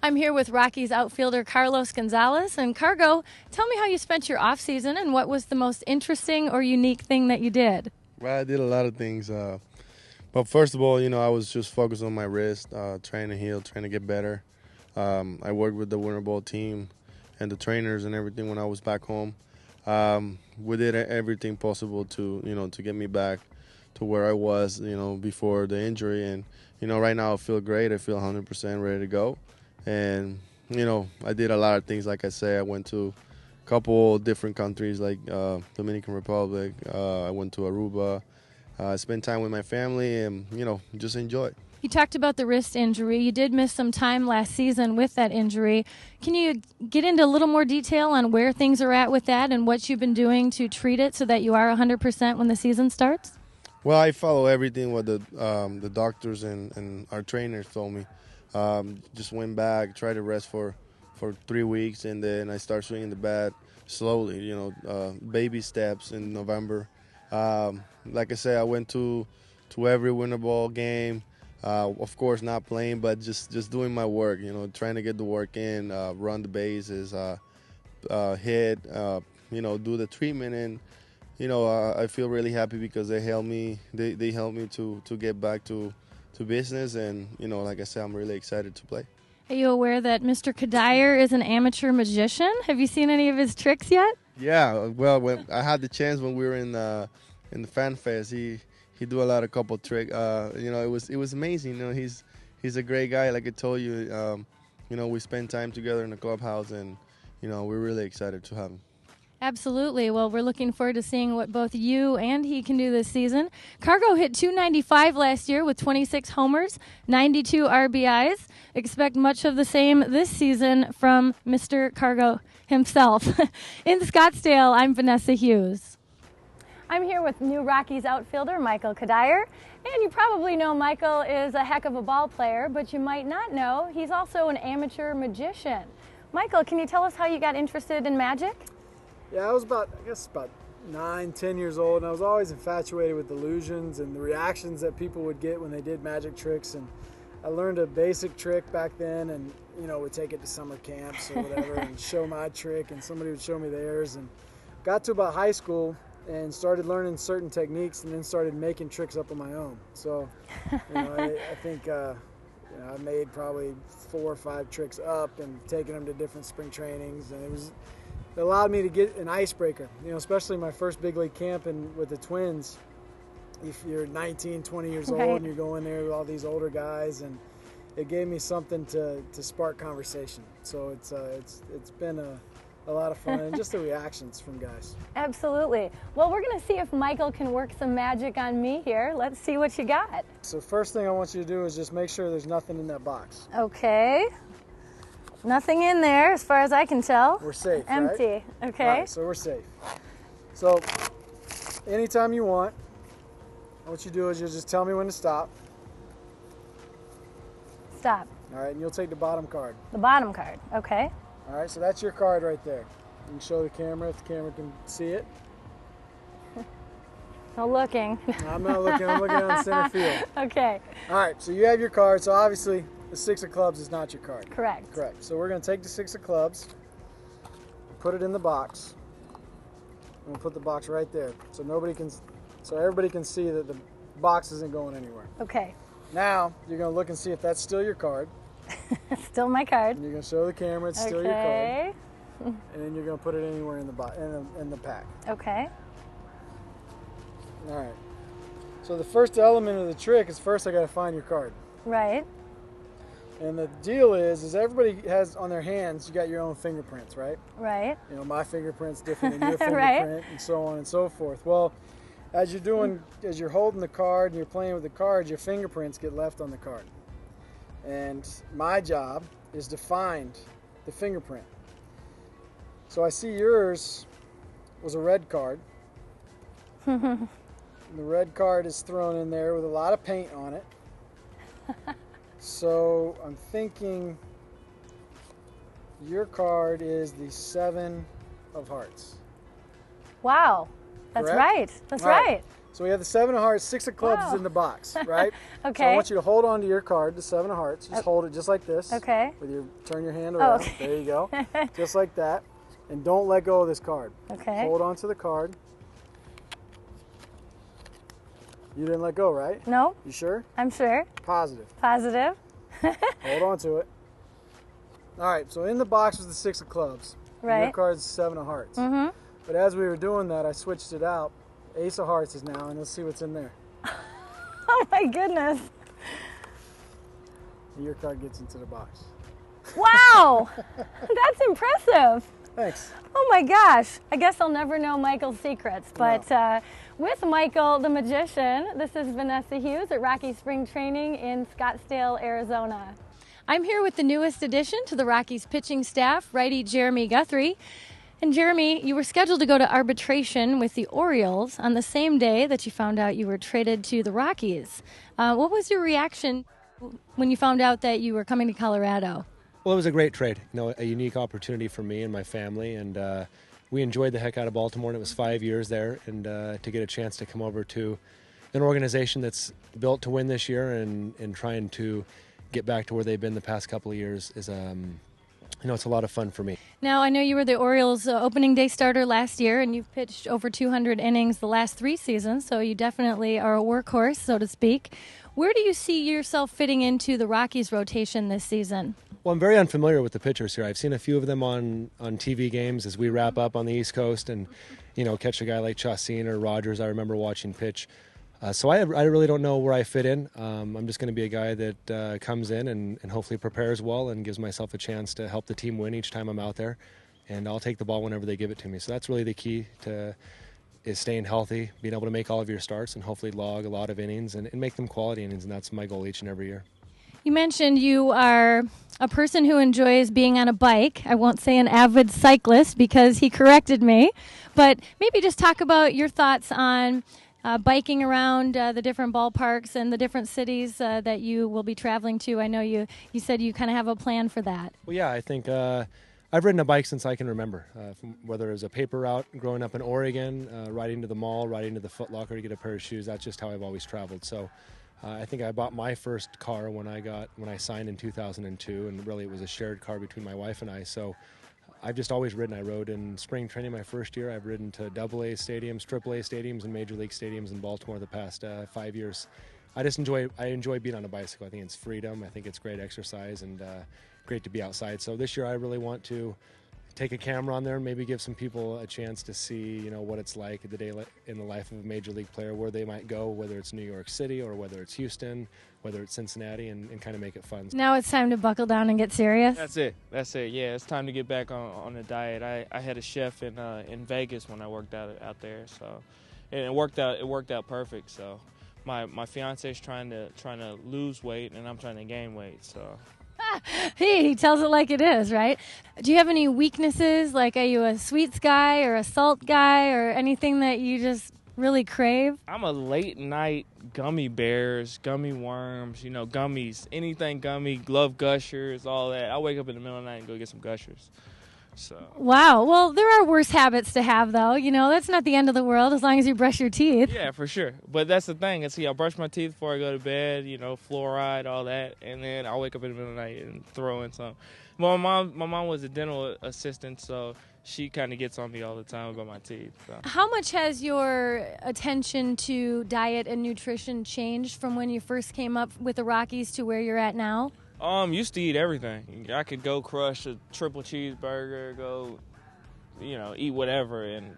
I'm here with Rockies outfielder Carlos Gonzalez. And Cargo, tell me how you spent your off season and what was the most interesting or unique thing that you did? Well, I did a lot of things. But first of all, I was just focused on my wrist, trying to heal, trying to get better. I worked with the Winter Ball team and the trainers and everything when I was back home. We did everything possible to get me back to where I was, before the injury. And, right now I feel great. I feel 100% ready to go. And, I did a lot of things. Like I say, I went to a couple different countries like Dominican Republic. I went to Aruba. I spent time with my family and, just enjoyed. You talked about the wrist injury. You did miss some time last season with that injury. Can you get into a little more detail on where things are at with that and what you've been doing to treat it so that you are 100% when the season starts? Well, I follow everything what the doctors and our trainers told me. Just went back, tried to rest for 3 weeks, and then I start swinging the bat slowly, baby steps in November. Like I said, I went to every Winter Ball game. Of course, not playing, but just doing my work, trying to get the work in, run the bases, hit, do the treatment. And, I feel really happy because they helped me. They helped me to get back to business. And, like I said, I'm really excited to play. Are you aware that Mr. Kadir is an amateur magician? Have you seen any of his tricks yet? Yeah, well, when I had the chance when we were in the Fan Fest, he do a lot of couple trick. It was amazing. He's a great guy. Like I told you, we spend time together in the clubhouse, and we're really excited to have him. Absolutely. Well, we're looking forward to seeing what both you and he can do this season. Cargo hit .295 last year with 26 homers, 92 RBIs. Expect much of the same this season from Mr. Cargo himself. In Scottsdale, I'm Vanessa Hughes. I'm here with new Rockies outfielder Michael Kadir. And you probably know Michael is a heck of a ball player, but you might not know he's also an amateur magician. Michael, can you tell us how you got interested in magic? Yeah, I was about 9, 10 years old, and I was always infatuated with illusions and the reactions that people would get when they did magic tricks. And I learned a basic trick back then, and would take it to summer camps or whatever and show my trick, and somebody would show me theirs. And got to about high school and started learning certain techniques, and then started making tricks up on my own. So, I think I made probably 4 or 5 tricks up and taking them to different spring trainings, and it allowed me to get an icebreaker, especially my first big league camp with the Twins. If you're 19, 20 years old and you're going there with all these older guys, and it gave me something to spark conversation. So it's been a lot of fun, and just the reactions from guys. Absolutely. Well, we're going to see if Michael can work some magic on me here. Let's see what you got. So first thing I want you to do is just make sure there's nothing in that box. Okay. Nothing in there, as far as I can tell. We're safe, Empty. Right? Okay. All right, so we're safe. So, anytime you want, what you do is you'll just tell me when to stop. Stop. All right, and you'll take the bottom card. The bottom card. Okay. All right, so that's your card right there. You can show the camera if the camera can see it. No looking. I'm not looking. I'm looking on center field. Okay. All right, so you have your card. So obviously, the 6 of clubs is not your card. Correct. Correct. So we're going to take the 6 of clubs, put it in the box, and we'll put the box right there, so everybody can see that the box isn't going anywhere. Okay. Now you're going to look and see if that's still your card. Still my card. And you're going to show the camera it's still your card. And then you're going to put it anywhere in the pack. Okay. All right. So the first element of the trick is first I got to find your card. Right. And the deal is everybody has on their hands, you got your own fingerprints, right? Right. My fingerprint's different than your fingerprint, Right. and so on and so forth. Well, as you're holding the card and you're playing with the card, your fingerprints get left on the card. And my job is to find the fingerprint. So I see yours was a red card. The red card is thrown in there with a lot of paint on it. So I'm thinking your card is the 7 of hearts. Wow. That's Correct? right. That's All right. right. So we have the 7 of hearts, 6 of clubs is in the box, right? Okay. So I want you to hold on to your card, the 7 of hearts. Just hold it just like this. Okay. Turn your hand around. Okay. There you go. Just like that. And don't let go of this card. Okay. Hold on to the card. You didn't let go, right? No. You sure? I'm sure. Positive. Positive. Hold on to it. All right, so in the box was the 6 of clubs. Right. Your card's the 7 of hearts. Mm-hmm. But as we were doing that, I switched it out. Ace of hearts is now, and let's see what's in there. Oh my goodness. And your card gets into the box. Wow. That's impressive. Thanks. Oh my gosh. I guess I'll never know Michael's secrets. But with Michael, the magician, this is Vanessa Hughes at Rocky Spring Training in Scottsdale, Arizona. I'm here with the newest addition to the Rockies pitching staff, righty Jeremy Guthrie. And Jeremy, you were scheduled to go to arbitration with the Orioles on the same day that you found out you were traded to the Rockies. What was your reaction when you found out that you were coming to Colorado? Well, it was a great trade, a unique opportunity for me and my family, and we enjoyed the heck out of Baltimore, and it was 5 years there, and to get a chance to come over to an organization that's built to win this year and trying to get back to where they've been the past couple of years is it's a lot of fun for me. Now, I know you were the Orioles' opening day starter last year, and you've pitched over 200 innings the last 3 seasons, so you definitely are a workhorse, so to speak. Where do you see yourself fitting into the Rockies' rotation this season? Well, I'm very unfamiliar with the pitchers here. I've seen a few of them on TV games as we wrap up on the East Coast and, catch a guy like Chacin or Rogers I remember watching pitch. So I really don't know where I fit in. I'm just going to be a guy that comes in and hopefully prepares well and gives myself a chance to help the team win each time I'm out there. And I'll take the ball whenever they give it to me. So that's really the key is staying healthy, being able to make all of your starts and hopefully log a lot of innings and make them quality innings. And that's my goal each and every year. You mentioned you are a person who enjoys being on a bike. I won't say an avid cyclist because he corrected me. But maybe just talk about your thoughts on biking around the different ballparks and the different cities that you will be traveling to. I know you said you kind of have a plan for that. Well, yeah, I think I've ridden a bike since I can remember, whether it was a paper route growing up in Oregon, riding to the mall, riding to the Foot Locker to get a pair of shoes. That's just how I've always traveled. So I think I bought my first car when I signed in 2002, and really it was a shared car between my wife and I. So I've just always ridden. I rode in spring training my first year. I've ridden to AA stadiums, AAA stadiums, and Major League stadiums in Baltimore the past 5 years. I enjoy being on a bicycle. I think it's freedom. I think it's great exercise and great to be outside. So this year I really want to take a camera on there and maybe give some people a chance to see, what it's like the day in the life of a major league player, where they might go, whether it's New York City or whether it's Houston, whether it's Cincinnati, and kind of make it fun. Now it's time to buckle down and get serious. That's it. Yeah, it's time to get back on the diet. I had a chef in Vegas when I worked out there, so and it worked out perfect. So my fiance's trying to lose weight and I'm trying to gain weight. So. He tells it like it is, right? Do you have any weaknesses? Like, are you a sweets guy or a salt guy or anything that you just really crave? I'm a late night gummy bears, gummy worms, gummies, anything gummy, love gushers, all that. I wake up in the middle of the night and go get some gushers. So. Wow. Well, there are worse habits to have, though. That's not the end of the world as long as you brush your teeth. Yeah, for sure. But that's the thing. I brush my teeth before I go to bed, fluoride, all that. And then I'll wake up in the middle of the night and throw in some. Well, my mom was a dental assistant, so she kind of gets on me all the time about my teeth. So. How much has your attention to diet and nutrition changed from when you first came up with the Rockies to where you're at now? Used to eat everything. I could go crush a triple cheeseburger, go, eat whatever, and,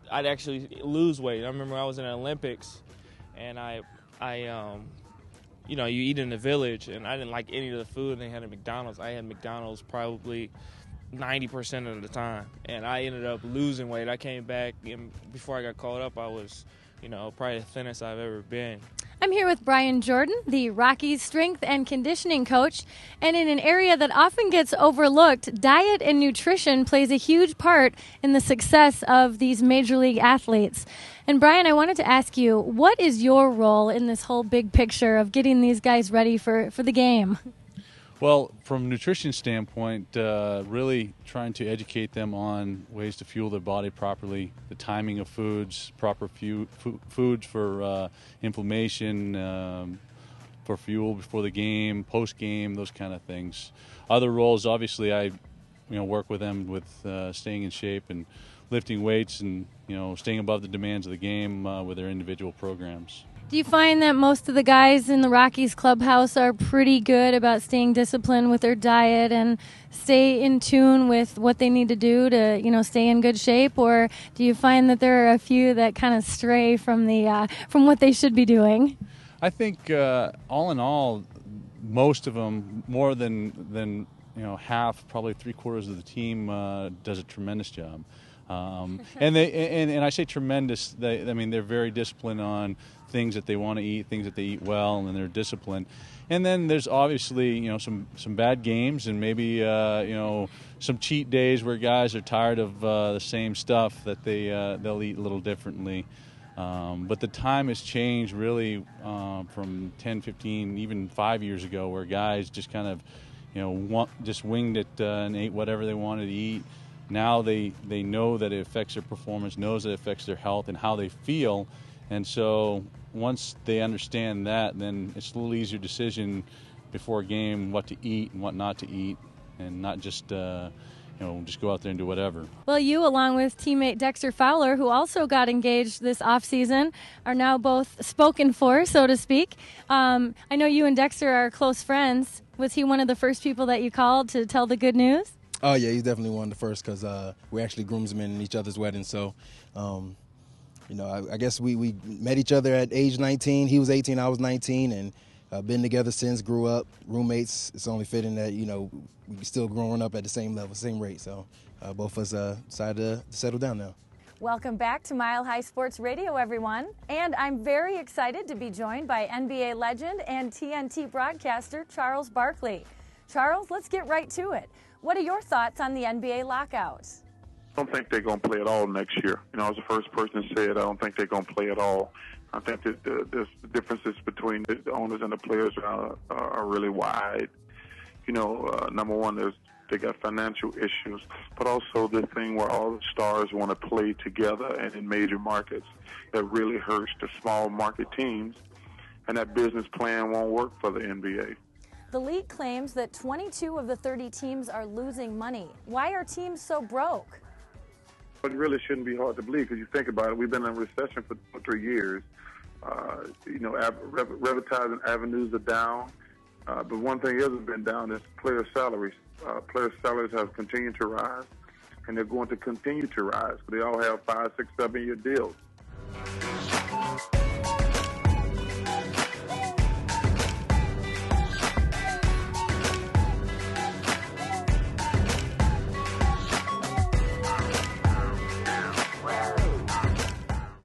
I'd actually lose weight. I remember I was in the Olympics, and you eat in the village, and I didn't like any of the food they had at McDonald's. I had McDonald's probably 90% of the time, and I ended up losing weight. I came back, and before I got called up, I was, probably the thinnest I've ever been. I'm here with Brian Jordan, the Rockies strength and conditioning coach, and in an area that often gets overlooked, diet and nutrition plays a huge part in the success of these major league athletes. And Brian, I wanted to ask you, what is your role in this whole big picture of getting these guys ready for the game? Well, from a nutrition standpoint, really trying to educate them on ways to fuel their body properly, the timing of foods, proper foods for inflammation, for fuel before the game, post game, those kind of things. Other roles, obviously, I work with them with staying in shape and lifting weights and staying above the demands of the game with their individual programs. Do you find that most of the guys in the Rockies clubhouse are pretty good about staying disciplined with their diet and stay in tune with what they need to do to, stay in good shape? Or do you find that there are a few that kind of stray from from what they should be doing? I think all in all, most of them, more than half, probably 3/4 of the team does a tremendous job. And I say tremendous. They're very disciplined on things that they want to eat, things that they eat well, and they're disciplined. And then there's obviously some bad games and maybe some cheat days where guys are tired of the same stuff that they'll eat a little differently. But the time has changed really from 10, 15, even 5 years ago, where guys just kind of just winged it and ate whatever they wanted to eat. Now they know that it affects their performance, knows that it affects their health and how they feel. And so once they understand that, then it's a little easier decision before a game what to eat and what not to eat, and not just just go out there and do whatever. Well, you, along with teammate Dexter Fowler, who also got engaged this offseason, are now both spoken for, so to speak. I know you and Dexter are close friends. Was he one of the first people that you called to tell the good news? Oh, yeah, he's definitely one of the first because we're actually groomsmen in each other's weddings. So, I guess we met each other at age 19. He was 18, I was 19, and been together since, grew up, roommates. It's only fitting that, we still growing up at the same level, same rate. So both of us decided to settle down now. Welcome back to Mile High Sports Radio, everyone. And I'm very excited to be joined by NBA legend and TNT broadcaster Charles Barkley. Charles, let's get right to it. What are your thoughts on the NBA lockout? I don't think they're going to play at all next year. I was the first person to say it. I don't think they're going to play at all. I think that the differences between the owners and the players are really wide. Number one, they got financial issues, but also the thing where all the stars want to play together and in major markets that really hurts the small market teams, and that business plan won't work for the NBA. The league claims that 22 of the 30 teams are losing money. Why are teams so broke? It really shouldn't be hard to believe because you think about it. We've been in a recession for 3 years. Advertising avenues are down. But one thing that hasn't been down is player salaries. Player salaries have continued to rise, and they're going to continue to rise. They all have 5, 6, 7 year deals.